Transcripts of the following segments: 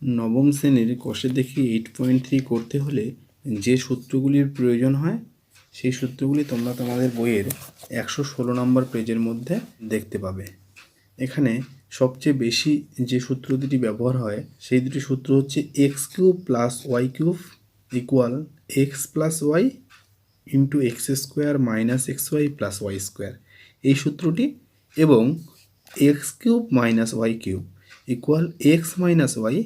নবম শ্রেণীর কোষে দেখি 8.3 করতে হলে যে সূত্রগুলির প্রয়োজন হয় সেই সূত্রগুলি তোমরা তোমাদের বইয়ের 116 নম্বর পেজের মধ্যে দেখতে পাবে। এখানে সবচেয়ে বেশি যে সূত্র দুটি ব্যবহার হয় সেই দুটি সূত্র হচ্ছে x cube plus y cube equal x plus y into x square minus x y plus y square, এই সূত্রটি, এবং x cube minus y cube equal x minus y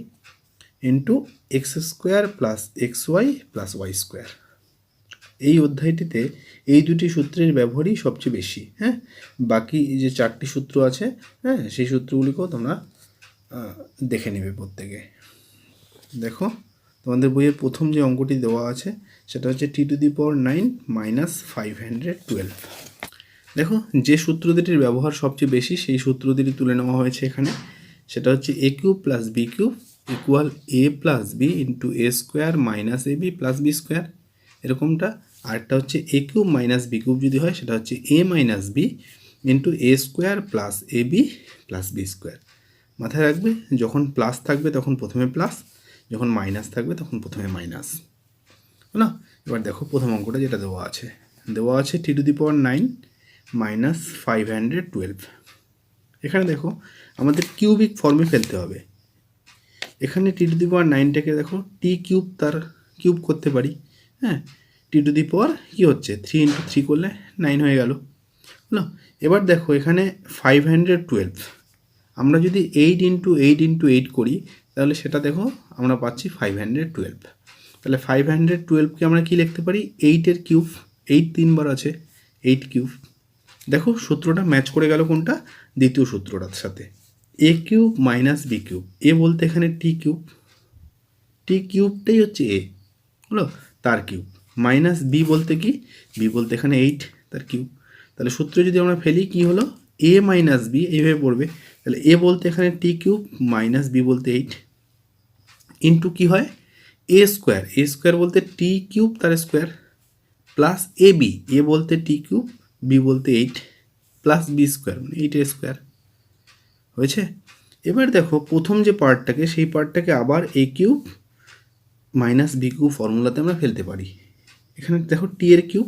into x square plus x y plus y square. এই অধ্যায়টিতে এই দুটি সূত্রের ব্যবহারই সবচেয়ে বেশি। হ্যাঁ, বাকি যে চারটি সূত্র আছে, হ্যাঁ, সেই সূত্রগুলিকেও তোমরা দেখে নেবে প্রত্যেকে। দেখো, তোমাদের বইয়ের প্রথম যে অঙ্কটি দেওয়া আছে সেটা হচ্ছে t⁹ 9 - 512। দেখো, যে সূত্র দুটির ব্যবহার সবচেয়ে বেশি সেই সূত্র দুটি তুলে নেওয়া হয়েছে এখানে। সেটা হচ্ছে a cube plus b cube equal a plus b into a square minus a b plus b square, এরকমটা। আরেকটা হচ্ছে a cube minus b cube যদি হয় সেটা হচ্ছে a minus b into a square plus a b plus b square. মাথায় রাখবে, যখন প্লাস থাকবে তখন প্রথমে প্লাস, যখন মাইনাস থাকবে তখন প্রথমে মাইনাস, না? এবার দেখো প্রথম অঙ্কটা যেটা দেওয়া আছে t⁹ 9 - 512। এখানে দেখো আমাদের কিউবিক ফর্মে ফেলতে হবে। এখানে t⁹ দেখো টি কিউব, তার কিউব করতে পারি। হ্যাঁ, t⁹ কী হচ্ছে 3 × 3 করলে 9 হয়ে গেল, হলো। এবার দেখো এখানে 512, আমরা যদি 8 × 8 × 8 করি তাহলে সেটা দেখো আমরা পাচ্ছি 512। তাহলে 512কে আমরা কি লিখতে পারি, 8-এর কিউব। 8 3বার আছে, 8 কিউব। দেখো সূত্রটা ম্যাচ করে গেল কোনটা, দ্বিতীয় সূত্রটার সাথে। এ কিউব মাইনাস বি কিউব, এ বলতে এখানে টি কিউব, টি কিউবটাই হচ্ছে এ, হলো, তার কিউব। মাইনাস বি বলতে কি, বি বলতে এখানে 8, তার কিউব। তাহলে সূত্র যদি আমরা ফেলি কি হলো, এ মাইনাস বি এইভাবে পড়বে। তাহলে এ বলতে এখানে টি কিউব মাইনাস বি বলতে 8 ইন্টু কী হয় এ স্কোয়ার, এ স্কোয়ার বলতে টি কিউব তার স্কোয়ার প্লাস এ বি, এ বলতে টি কিউব বি বলতে 8 প্লাস বি স্কোয়ার মানে 8 স্কোয়ার হয়েছে। এবার দেখো প্রথম যে পার্টটাকে, সেই পার্টটাকে আবার এ কিউব মাইনাস বি কিউব ফর্মুলাতে আমরা ফেলতে পারি। এখানে দেখো টি এর কিউব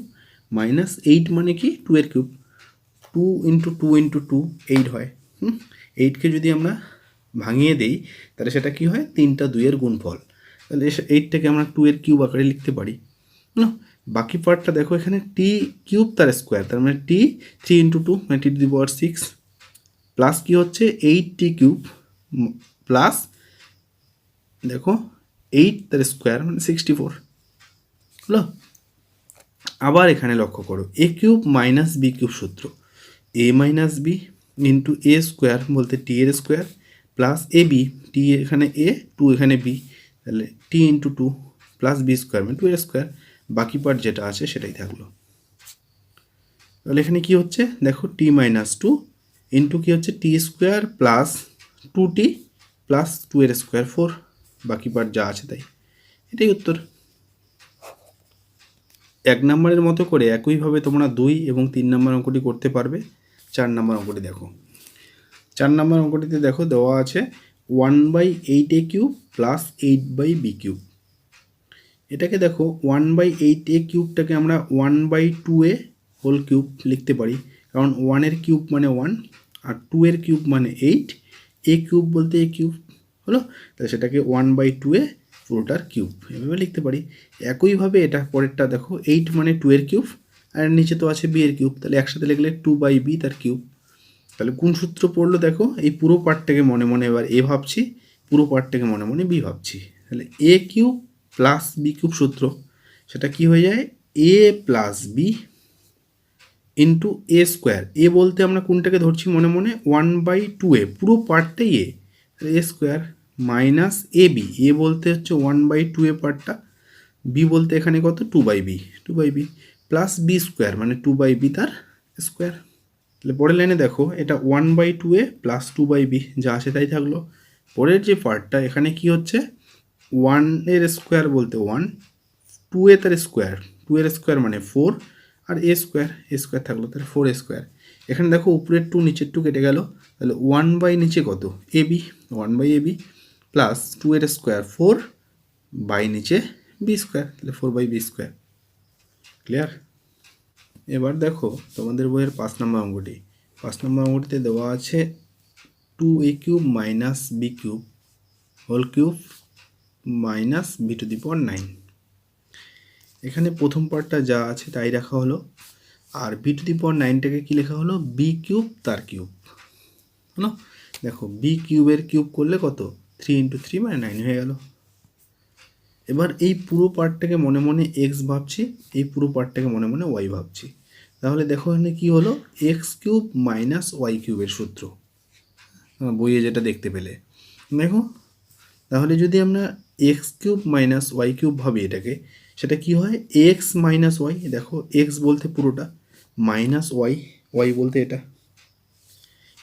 মাইনাস 8 মানে কি 2-এর কিউব, 2 × 2 × 2 8 হয়। 8কে যদি আমরা ভাঙিয়ে দেই তাহলে সেটা কি হয়, 3টা 2-এর গুণফল। তাহলে 8টাকে আমরা 2-এর কিউব আকারে লিখতে পারি, না? বাকি পার্টটা দেখো, এখানে টি কিউব তার স্কোয়ার, তার মানে টি 3 × 2 মানে t⁶ প্লাস কি হচ্ছে 8t কিউব প্লাস দেখো 8 তার স্কোয়ার মানে 64, হলো। আবার এখানে লক্ষ্য করো, এ কিউব মাইনাস বি কিউব সূত্র, এ minus b into a square বলতে টি এর স্কোয়ার প্লাস এ বি, টি এখানে এ, 2 এখানে বি, তাহলে টি × 2 প্লাস বি স্কোয়ার মানে 2-এর স্কোয়ার। বাকি পার্ট যেটা আছে সেটাই থাকলো। তাহলে এখানে কি হচ্ছে দেখো টি মাইনাস 2 ইন্টু কী হচ্ছে T square plus 2t plus 2-এর স্কোয়ার 4, বাকি পার্ট যা আছে তাই। এটাই উত্তর। 1 নম্বরের মতো করে একইভাবে তোমরা 2 এবং 3 নম্বর অঙ্কটি করতে পারবে। 4 নম্বর অঙ্কটি দেখো। 4 নম্বর অঙ্কটিতে দেখো দেওয়া আছে 1/8a cube plus 8/b cube. এটাকে দেখো 1/8a কিউবটাকে আমরা 1/2a হোল কিউব লিখতে পারি, কারণ 1-এর কিউব মানে 1 আর 2-এর কিউব মানে 8, এ কিউব বলতে এ কিউব, হলো। তাহলে সেটাকে 1/2a পুরোটার কিউব এভাবে লিখতে পারি। একইভাবে এটা পরেরটা দেখো 8 মানে 2-এর কিউব আর নিচে তো আছে b-এর কিউব, তাহলে একসাথে লিখলে 2/b তার কিউব। তাহলে কোন সূত্র পড়লো দেখো, এই পুরো পার্টটাকে মনে মনে এবার এ ভাবছি, পুরো পার্টটাকে মনে মনে বি ভাবছি। তাহলে এ কিউব প্লাস বি কিউব সূত্র, সেটা কি হয়ে যায় এ plus b into a square. এ বলতে আমরা কোনটাকে ধরছি মনে মনে 1/2a, পুরো পার্টটাই এ, এ স্কোয়ার মাইনাস এ বি, এ বলতে হচ্ছে 1/2a পার্টটা, বি বলতে এখানে কত 2/b প্লাস বি স্কোয়ার মানে 2/b তার স্কোয়ার। তাহলে পরের লাইনে দেখো এটা 1/2a প্লাস 2/b যা আছে তাই থাকলো। পরের যে পার্টটা এখানে কি হচ্ছে 1-এর স্কোয়ার বলতে 1, 2a তার স্কোয়ার, 2-এর স্কোয়ার মানে 4 আর এ স্কোয়ার থাকলো, তাহলে 4a স্কোয়ার। এখানে দেখো উপরের 2 নিচের 2 কেটে গেল, তাহলে 1 বাই নিচে কত ab, 1/ab প্লাস 2 এর স্কোয়ার 4 বাই নিচে বি স্কোয়ার, তাহলে 4/b²। ক্লিয়ার? এবার দেখো তোমাদের বইয়ের 5 নম্বর অঙ্কটি। 5 নম্বর অঙ্কটিতে দেওয়া আছে 2a³ minus b³ whole cube minus b⁹9। এখানে প্রথম পার্টটা যা আছে তাই রাখা হলো, আর b⁹9টাকে কী লেখা হলো, b³ তার কিউব হলো। দেখো b³ কিউব করলে কত, 3 × 3 মানে 9 হয়ে গেল। এবার এই পুরো পার্টটাকে মনে মনে এক্স ভাবছি, এই পুরো পার্টটাকে মনে মনে ওয়াই ভাবছি। তাহলে দেখো এখানে কী হলো, x³ মাইনাস y³ সূত্র, বইয়ে যেটা দেখতে পেলে। দেখো তাহলে যদি আমরা x³ মাইনাস y³ ভাবি এটাকে, সেটা কি হয়, x মাইনাস ওয়াই। দেখো এক্স বলতে পুরোটা, মাইনাস ওয়াই বলতে এটা,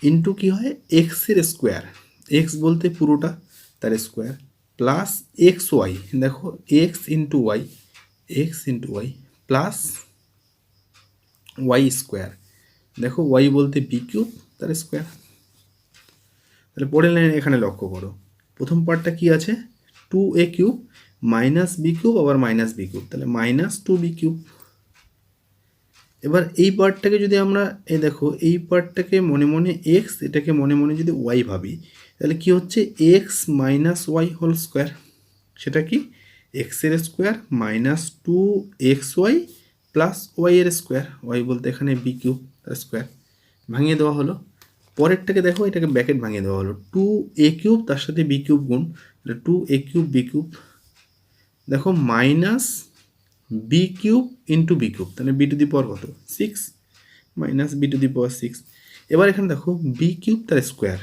ইন্টু কী হয় এক্সের স্কোয়ার, এক্স বলতে পুরোটা তার স্কোয়ার, প্লাস এক্স ওয়াই। দেখো x into y plus y square. দেখো ওয়াই বলতে b³ তার স্কোয়ার। তাহলে পরের লাইনে এখানে লক্ষ্য করো, প্রথম পার্টটা কি আছে, 2a³ মাইনাস b³ আবার মাইনাস b³, তাহলে মাইনাস 2b³। এবার এই পার্টটাকে যদি আমরা দেখো এই পার্টটাকে মনে মনে এক্স, এটাকে মনে মনে যদি ওয়াই ভাবি, তাহলে কি হচ্ছে x minus y whole square. সেটা কি, এক্সের স্কোয়ার মাইনাস 2xy প্লাস ওয়াইয়ের স্কোয়ার, ওয়াই বলতে এখানে b³ তার স্কোয়ার, ভাঙিয়ে দেওয়া হলো। পরেরটাকে দেখো, এটাকে ব্র্যাকেট ভাঙিয়ে দেওয়া হলো, 2a³ তার সাথে b³ গুণ, তাহলে 2a³ b³ দেখো মাইনাস b³ ইন্টু b³ তাহলে b⁴ কত 6 মাইনাস b⁴6। এবার এখানে দেখো b³ তার স্কোয়ার,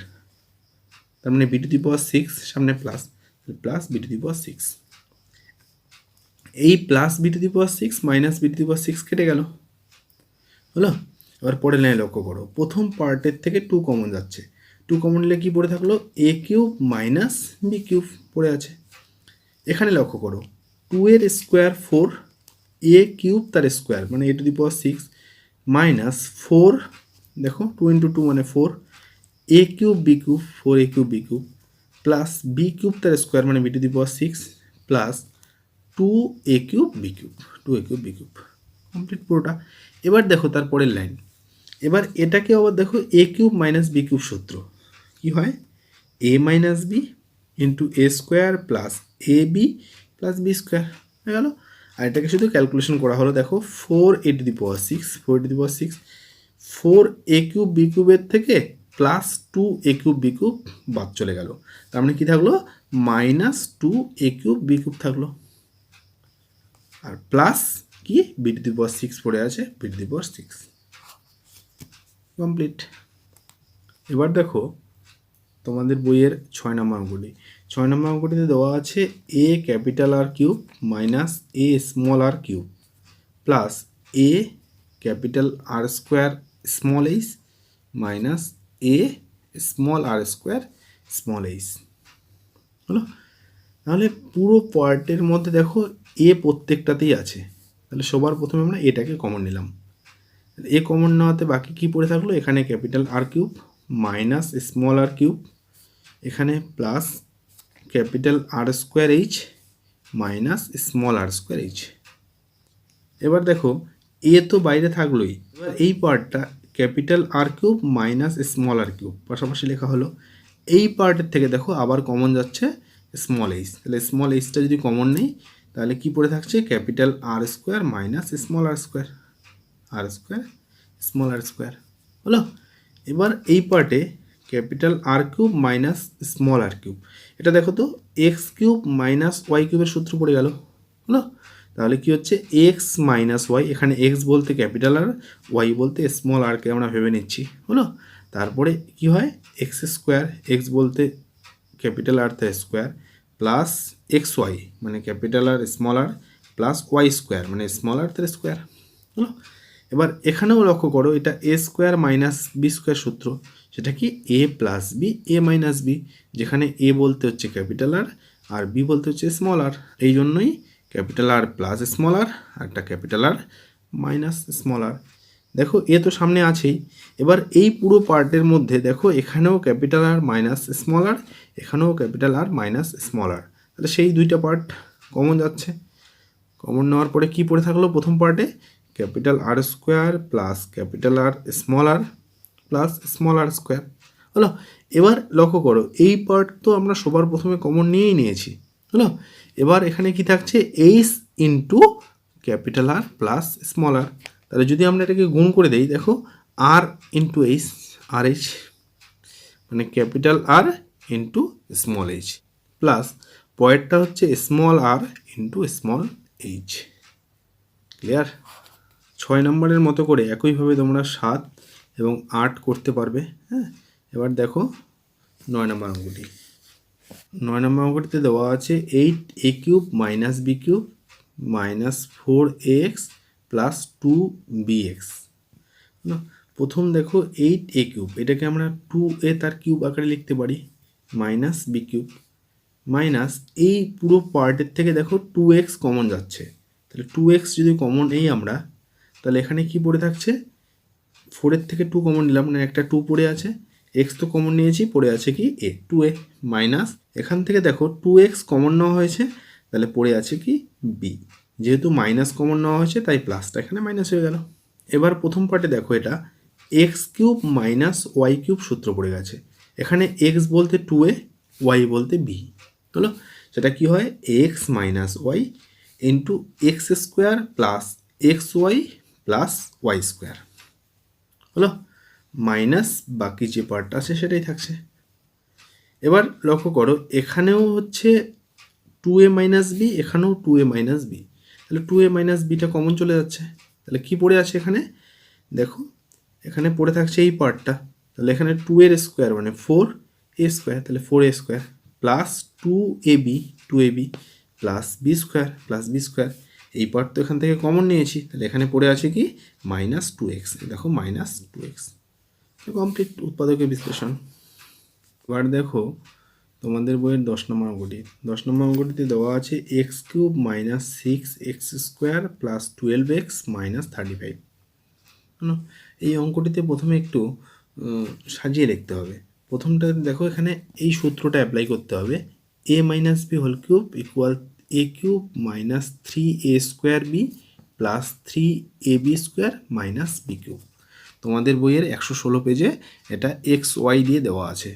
তার মানে b⁴6 সামনে প্লাস, প্লাস b⁴6। এই প্লাস b⁴6 মাইনাস b⁴6 কেটে গেল, হলো। এবার পরের লাইনে লক্ষ্য করো, প্রথম পার্টের থেকে 2 কমন যাচ্ছে, 2 কমন নিলে কী পড়ে থাকলো, a³ মাইনাস b³ পড়ে আছে। এখানে লক্ষ্য করো 2 এর স্কোয়ার 4, a³ তার স্কোয়ার মানে a⁴6 মাইনাস 4, দেখো 2 × 2 মানে 4, a³ b³ 4a³ b³ plus b³ তার স্কোয়ার মানে b⁴6 plus 2a³ b³ complete পুরোটা। এবার দেখো তারপরের লাইন, এবার এটাকে আবার দেখো a³ মাইনাস b³ সূত্র কি হয়, a minus b into a square plus ab plus b square হয়ে গেল। আর এটাকে শুধু ক্যালকুলেশন করা হলো, দেখো 4a⁴6 4a³ b³ থেকে প্লাস 2a³ b³ বাদ চলে গেল, তার মানে কী থাকলো, মাইনাস 2a³ b³ থাকলো, আর প্লাস কি b⁴6 পড়ে আছে, b⁴6 কমপ্লিট। এবার দেখো তোমাদের বইয়ের 6 নম্বর অঙ্কটি। 6 নম্বর অঙ্কটিতে দেওয়া আছে a capital R cube minus a small R cube plus a capital R square small h minus a small R square small h, হলো। তাহলে পুরো পার্টের মধ্যে দেখো এ প্রত্যেকটাতেই আছে, তাহলে সবার প্রথমে আমরা এটাকে কমন নিলাম, এ কমন নেওয়াতে বাকি কী পড়ে থাকলো, এখানে capital R cube minus small আর কিউব, এখানে plus capital R square H minus small আর স্কোয়ার এইচ। এবার দেখো এ তো বাইরে থাকলোই, এবার এই পার্টটা capital R cube minus small আর কিউব পাশাপাশি লেখা হলো। এই পার্টের থেকে দেখো আবার কমন যাচ্ছে স্মল এইচ, তাহলে স্মল এইচটা যদি কমন নেই তাহলে কি পড়ে থাকছে, capital R square minus small আর স্কোয়ার স্মল আর স্কোয়ার, হলো। এবার এই পার্টে capital R cube minus small আর কিউব, এটা দেখো তো x³ মাইনাস y³ সূত্র পড়ে গেল, হলো। তাহলে কি হচ্ছে x মাইনাস ওয়াই, এখানে x বলতে ক্যাপিটাল আর, y বলতে স্মল আরকে আমরা ভেবে নিচ্ছি, হলো। তারপরে কি হয় এক্স স্কোয়ার, x বলতে ক্যাপিটাল আর তার স্কোয়ার প্লাস xy মানে capital R small r plus y square মানে স্মল আর তার স্কোয়ার, হলো। এবার এখানেও লক্ষ্য করো, এটা a square minus b square সূত্র, সেটা কি a plus b a minus b, যেখানে a বলতে হচ্ছে ক্যাপিটাল আর b বলতে হচ্ছে স্মল আর, এই জন্যই ক্যাপিটাল আর প্লাস স্মল আর একটা ক্যাপিটাল আর মাইনাস স্মল আর। দেখো এ তো সামনে আছেই। এবার এই পুরো পার্টের মধ্যে দেখো এখানেও ক্যাপিটাল আর মাইনাস স্মল আর, এখানেও ক্যাপিটাল আর মাইনাস স্মল আর, তাহলে সেই দুইটা পার্ট কমন যাচ্ছে। কমন নেওয়ার পরে কি পড়ে থাকলো প্রথম পার্টে, capital R square plus capital R plus small আর স্কোয়ার হলো। এবার লক্ষ্য করো এই পার্ট তো আমরা সবার প্রথমে কমন নিয়েই নিয়েছি হলো। এবার এখানে কি থাকছে, H into capital R plus small R. তাহলে যদি আমরা এটাকে গুণ করে দেই, দেখো R into H, R H মানে capital R into small H, plus পয়েন্টটা হচ্ছে small R into small H. Clear? 6 নম্বরের মতো করে একইভাবে তোমরা 7 এবং 8 করতে পারবে। হ্যাঁ, এবার দেখো 9 নম্বর অঙ্কটি। 9 নম্বর অঙ্কটিতে দেওয়া আছে 8a³ minus b³ minus 4ax plus 2bx। না, প্রথম দেখো 8a³ এটাকে আমরা 2a তার কিউব আকারে লিখতে পারি, মাইনাস b³ মাইনাস এই পুরো পার্টের থেকে দেখো 2x কমন যাচ্ছে, তাহলে 2x যদি কমন নেই আমরা, তাহলে এখানে কি পড়ে থাকছে, 4-এর থেকে 2 কমন নিলাম, মানে একটা 2 পড়ে আছে, x তো কমন নিয়েছি, পড়ে আছে কি a, 2a মাইনাস এখান থেকে দেখো 2x কমন নেওয়া হয়েছে, তাহলে পড়ে আছে কি b। যেহেতু মাইনাস কমন নেওয়া হয়েছে তাই প্লাসটা এখানে মাইনাস হয়ে গেল। এবার প্রথম পার্টে দেখো এটা x³ মাইনাস y³ সূত্র পড়ে গেছে। এখানে x বলতে 2a, y বলতে b হলো। সেটা কি হয়, x minus y into x square plus x y plus y square হলো, মাইনাস বাকি যে পার্টটা আছে সেটাই থাকছে। এবার লক্ষ্য করো এখানেও হচ্ছে 2a মাইনাস বি, এখানেও 2a মাইনাস বি, তাহলে 2a মাইনাস বিটা কমন চলে যাচ্ছে। তাহলে কি পড়ে আছে এখানে, দেখো এখানে পড়ে থাকছে এই পার্টটা, তাহলে এখানে 2 স্কোয়ার মানে 4a স্কোয়ার, তাহলে 4a square plus 2ab plus b square, এই পার্ট তো এখান থেকে কমন নিয়েছি, তাহলে এখানে পড়ে আছে কি মাইনাস 2x, দেখো মাইনাস 2x। কমপ্লিট উৎপাদকের বিশ্লেষণ। এবার দেখো তোমাদের বইয়ের 10 নম্বর অঙ্কটি। 10 নম্বর অঙ্কটিতে দেওয়া আছে x³ minus 6x square plus 12x minus 35। এই অঙ্কটিতে প্রথমে একটু সাজিয়ে লিখতে হবে। প্রথমটা দেখো এখানে এই সূত্রটা অ্যাপ্লাই করতে হবে, a minus B whole cube equal a³ minus 3a square b plus 3ab square minus b³। তোমাদের বইয়ের 116 পেজে এটা এক্স ওয়াই দিয়ে দেওয়া আছে,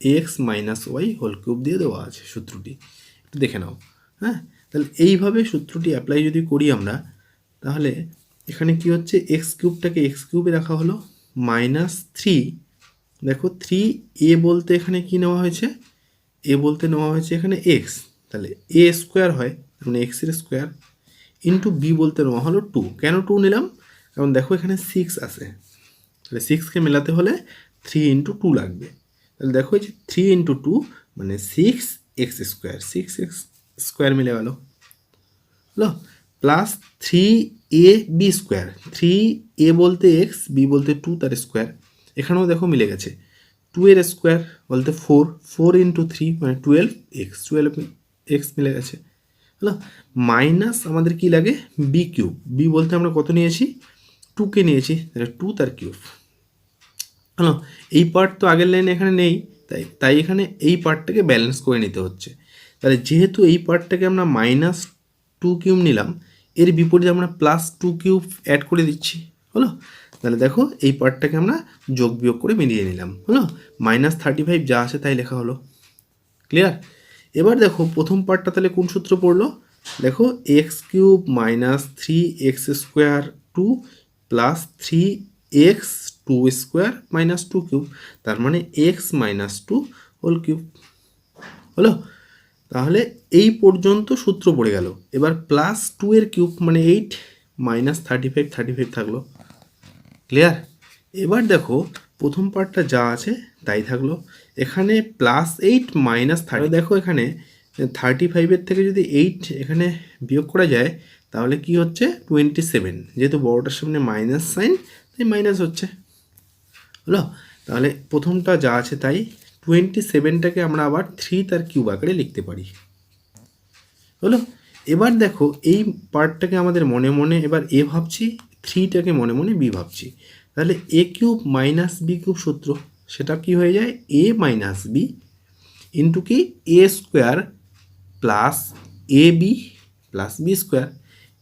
x minus y whole cube দিয়ে দেওয়া আছে সূত্রটি, একটু দেখে নাও। হ্যাঁ, তাহলে এইভাবে সূত্রটি অ্যাপ্লাই যদি করি আমরা, তাহলে এখানে কি হচ্ছে, x³ এক্স কিউবে রাখা হলো মাইনাস 3, দেখো 3a বলতে এখানে কি নেওয়া হয়েছে, a বলতে নেওয়া হয়েছে এখানে x, তাহলে a স্কোয়ার হয় মানে এক্সের স্কোয়ার, ইন্টু বি বলতে নেওয়া হলো 2। কেন 2 নিলাম, কারণ দেখো এখানে 6 আছে, তাহলে 6কে মেলাতে হলে 3 ইন্টু 2 লাগবে, তাহলে দেখো এই যে 3 ইন্টু 2 মানে 6x স্কোয়ার, 6x স্কোয়ার মিলে গেল হলো, প্লাস 3ab স্কোয়ার, 3a বলতে x, b বলতে 2 তার স্কোয়ার, এখানেও দেখো মিলে গেছে, 2 এর স্কোয়ার বলতে 4 ইন্টু 3 মানে 12x মিলে গেছে হলো, মাইনাস আমাদের কি লাগে b³ বি বলতে আমরা কত নিয়েছি 2কে নিয়েছি, তাহলে 2 তার কিউব হলো। এই পার্ট তো আগের লাইনে এখানে নেই, তাই এখানে এই পার্টটাকে ব্যালেন্স করে নিতে হচ্ছে। তাহলে যেহেতু এই পার্টটাকে আমরা মাইনাস 2³ নিলাম, এর বিপরীতে আমরা প্লাস 2³ অ্যাড করে দিচ্ছি হলো, তাহলে দেখো এই পার্টটাকে আমরা যোগ বিয়োগ করে মিলিয়ে নিলাম হলো, মাইনাস 35 যা আছে তাই লেখা হলো। ক্লিয়ার? এবার দেখো প্রথম পার্টটা তাহলে কোন সূত্র পড়লো, দেখো x³ minus 3x square 2 plus 3x 2 square minus 2³ তার মানে x মাইনাস 2 হোল কিউব হলো। তাহলে এই পর্যন্ত সূত্র পড়ে গেল। এবার প্লাস 2 এর কিউব মানে 8 মাইনাস 35 থাকলো। ক্লিয়ার? এবার দেখো প্রথম পার্টটা যা আছে তাই থাকলো, এখানে প্লাস 8 মাইনাস 30, দেখো এখানে 35-এর থেকে যদি 8 এখানে বিয়োগ করা যায় তাহলে কি হচ্ছে 27, যেহেতু বড়টার সামনে মাইনাস সাইন তাই মাইনাস হচ্ছে হলো। তাহলে প্রথমটা যা আছে তাই, 27টাকে আমরা আবার 3 তার কিউব আকারে লিখতে পারি হলো। এবার দেখো এই পার্টটাকে আমাদের মনে মনে এবার এ ভাবছি, 3টাকে মনে মনে বি ভাবছি, তাহলে এ কিউব মাইনাস বি কিউব সূত্র, সেটা কি হয়ে যায় এ মাইনাস বি ইন্টু কি এ square plus a b plus b square.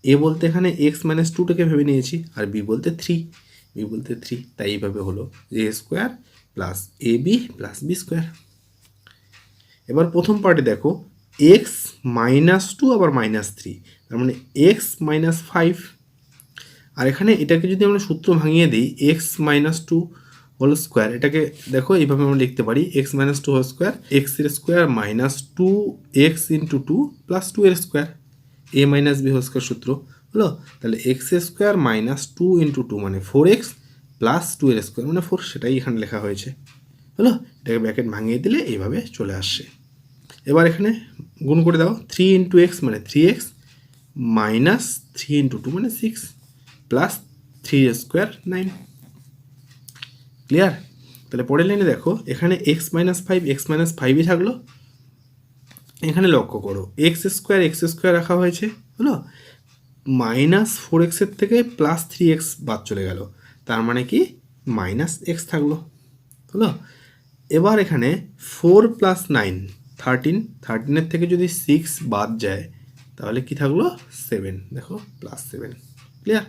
এ বলতে এখানে এক্স মাইনাস 2টাকে ভেবে নিয়েছি, আর বি বলতে 3, তাই এইভাবে হলো যে এ square plus a b plus b square. এবার প্রথম পার্টে দেখো এক্স মাইনাস 2 আবার মাইনাস 3, তার মানে এক্স মাইনাস 5, আর এখানে এটাকে যদি আমরা সূত্র ভাঙিয়ে দিই এক্স মাইনাস 2 হোল স্কোয়ার, এটাকে দেখো এইভাবে আমরা লিখতে পারি X minus 2 whole square, X এর square minus 2x into 2 plus 2 এর স্কোয়ার, A minus B whole square সূত্র হলো। তাহলে এক্স স্কোয়ার মাইনাস 2 ইন্টু 2 মানে 4x প্লাস 2 এর স্কোয়ার মানে 4, সেটাই এখানে লেখা হয়েছে হলো। এটাকে ব্র্যাকেট ভাঙিয়ে দিলে এইভাবে চলে আসছে। এবার এখানে গুণ করে দাও 3 ইন্টু এক্স মানে 3x মাইনাস 3 ইন্টু 2 মানে 6 প্লাস 3 স্কোয়ার 9। ক্লিয়ার? তাহলে পরের লাইনে দেখো এখানে এক্স মাইনাস 5ই থাকলো, এখানে লক্ষ্য করো এক্স স্কোয়ার রাখা হয়েছে হলো, মাইনাস 4x এর থেকে প্লাস 3x বাদ চলে গেল, তার মানে কি মাইনাস এক্স থাকলো হলো। এবার এখানে 4 প্লাস 9 13 থেকে যদি 6 বাদ যায় তাহলে কি থাকলো 7, দেখো প্লাস 7। ক্লিয়ার?